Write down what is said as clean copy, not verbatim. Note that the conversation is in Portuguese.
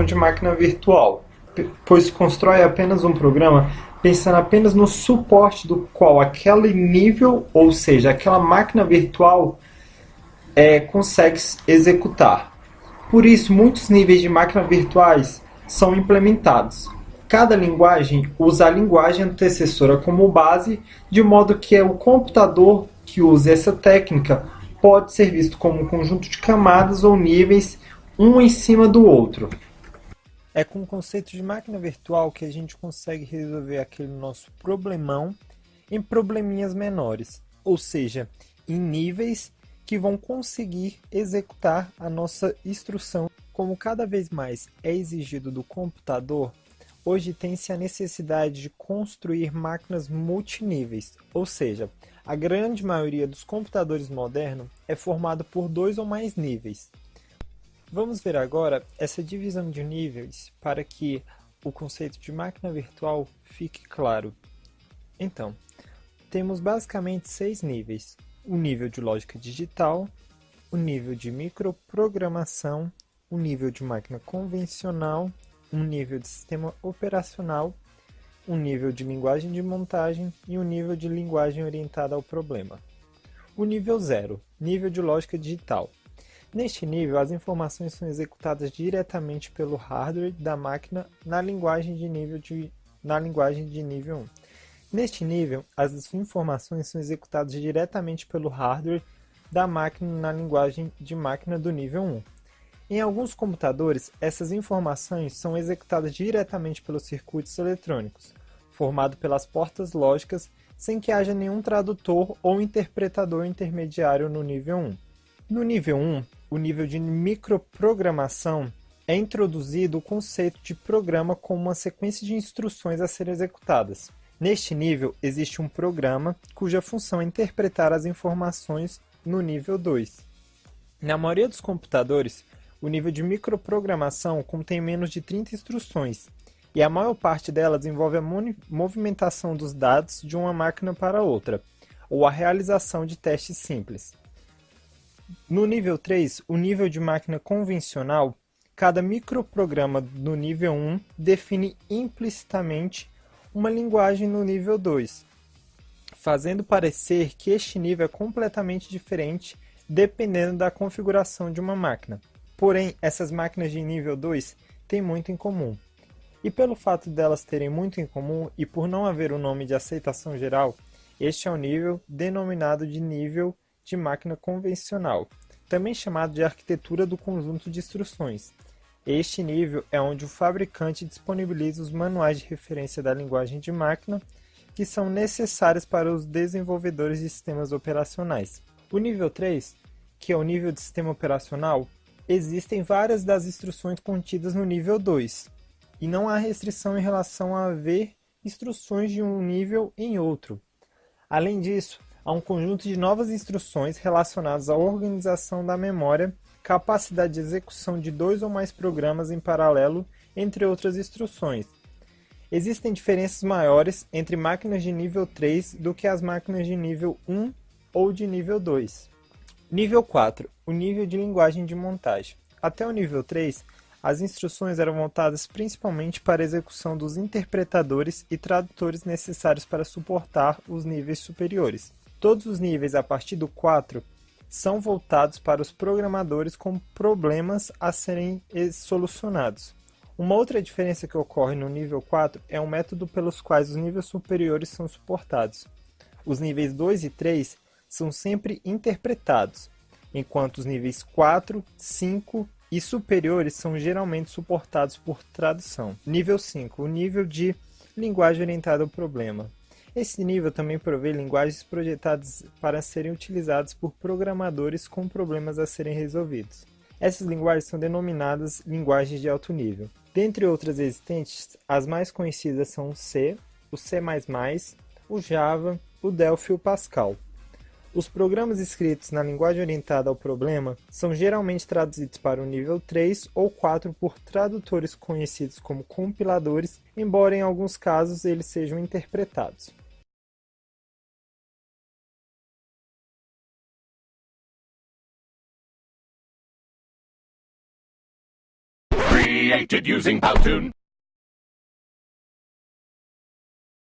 de máquina virtual, pois constrói apenas um programa pensando apenas no suporte do qual aquele nível, ou seja, aquela máquina virtual, consegue executar. Por isso, muitos níveis de máquina virtuais são implementados. Cada linguagem usa a linguagem antecessora como base, de modo que o computador que use essa técnica pode ser visto como um conjunto de camadas ou níveis, um em cima do outro. É com o conceito de máquina virtual que a gente consegue resolver aquele nosso problemão em probleminhas menores, ou seja, em níveis que vão conseguir executar a nossa instrução. Como cada vez mais é exigido do computador, hoje tem-se a necessidade de construir máquinas multiníveis, ou seja, a grande maioria dos computadores modernos é formado por dois ou mais níveis. Vamos ver agora essa divisão de níveis para que o conceito de máquina virtual fique claro. Então, temos basicamente 6 níveis: o nível de lógica digital, o nível de microprogramação, o nível de máquina convencional, um nível de sistema operacional, um nível de linguagem de montagem e um nível de linguagem orientada ao problema. O nível 0, nível de lógica digital. Neste nível, as informações são executadas diretamente pelo hardware da máquina na linguagem de nível 1. Neste nível, as informações são executadas diretamente pelo hardware da máquina na linguagem de máquina do nível 1. Em alguns computadores, essas informações são executadas diretamente pelos circuitos eletrônicos, formados pelas portas lógicas, sem que haja nenhum tradutor ou interpretador intermediário no nível 1. No nível 1, o nível de microprogramação, é introduzido o conceito de programa como uma sequência de instruções a serem executadas. Neste nível, existe um programa cuja função é interpretar as informações no nível 2. Na maioria dos computadores, o nível de microprogramação contém menos de 30 instruções, e a maior parte delas envolve a movimentação dos dados de uma máquina para outra, ou a realização de testes simples. No nível 3, o nível de máquina convencional, cada microprograma no nível 1 define implicitamente uma linguagem no nível 2, fazendo parecer que este nível é completamente diferente dependendo da configuração de uma máquina. Porém, essas máquinas de nível 2 têm muito em comum. E pelo fato delas terem muito em comum e por não haver um nome de aceitação geral, este é o nível denominado de nível de máquina convencional, também chamado de arquitetura do conjunto de instruções. Este nível é onde o fabricante disponibiliza os manuais de referência da linguagem de máquina, que são necessários para os desenvolvedores de sistemas operacionais. O nível 3, que é o nível de sistema operacional, existem várias das instruções contidas no nível 2, e não há restrição em relação a haver instruções de um nível em outro. Além disso, há um conjunto de novas instruções relacionadas à organização da memória, capacidade de execução de 2 ou mais programas em paralelo, entre outras instruções. Existem diferenças maiores entre máquinas de nível 3 do que as máquinas de nível 1 ou de nível 2. Nível 4. O nível de linguagem de montagem. Até o nível 3, as instruções eram voltadas principalmente para a execução dos interpretadores e tradutores necessários para suportar os níveis superiores. Todos os níveis a partir do 4 são voltados para os programadores com problemas a serem solucionados. Uma outra diferença que ocorre no nível 4 é o método pelos quais os níveis superiores são suportados. Os níveis 2 e 3 são sempre interpretados, enquanto os níveis 4, 5 e superiores são geralmente suportados por tradução. Nível 5, o nível de linguagem orientada ao problema. Esse nível também provê linguagens projetadas para serem utilizadas por programadores com problemas a serem resolvidos. Essas linguagens são denominadas linguagens de alto nível. Dentre outras existentes, as mais conhecidas são o C, o C++, o Java, o Delphi e o Pascal. Os programas escritos na linguagem orientada ao problema são geralmente traduzidos para o nível 3 ou 4 por tradutores conhecidos como compiladores, embora em alguns casos eles sejam interpretados. Create created using Powtoon.